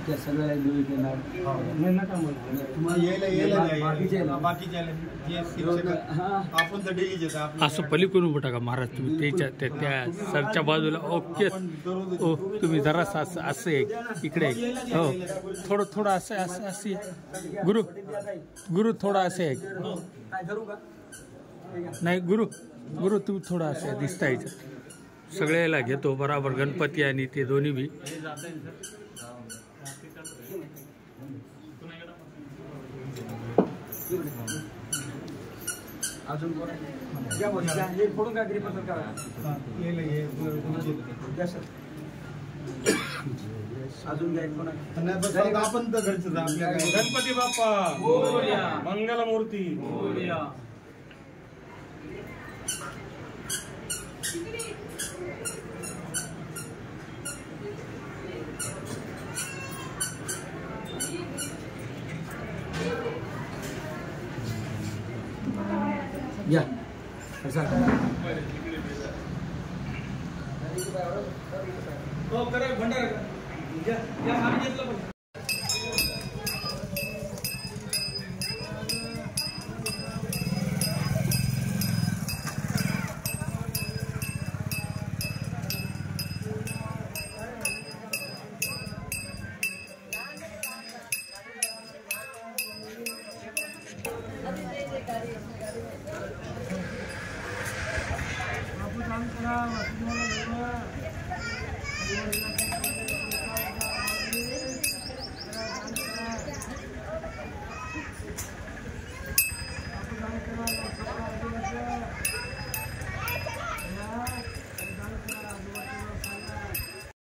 त्या सगळ्या दिवस येणार आपण तर डेली असं पलीकडून उभं टाका महाराज तुम्ही त्या सरच्या बाजूला ओके ओ तुम्ही जरासं असं एक इकडे हो थोडं असं असं असं गुरु थोडं असं एक नाही गुरु तुम्ही थोडं असं दिसता याच्यात सगळ्याला घेतो बराबर गणपती आणि ते दोन्ही बी अजून फोडून काय पसंत करा अजून घ्या आपण तर घरचं गणपती बाप्पा मंगलमूर्ती या आपण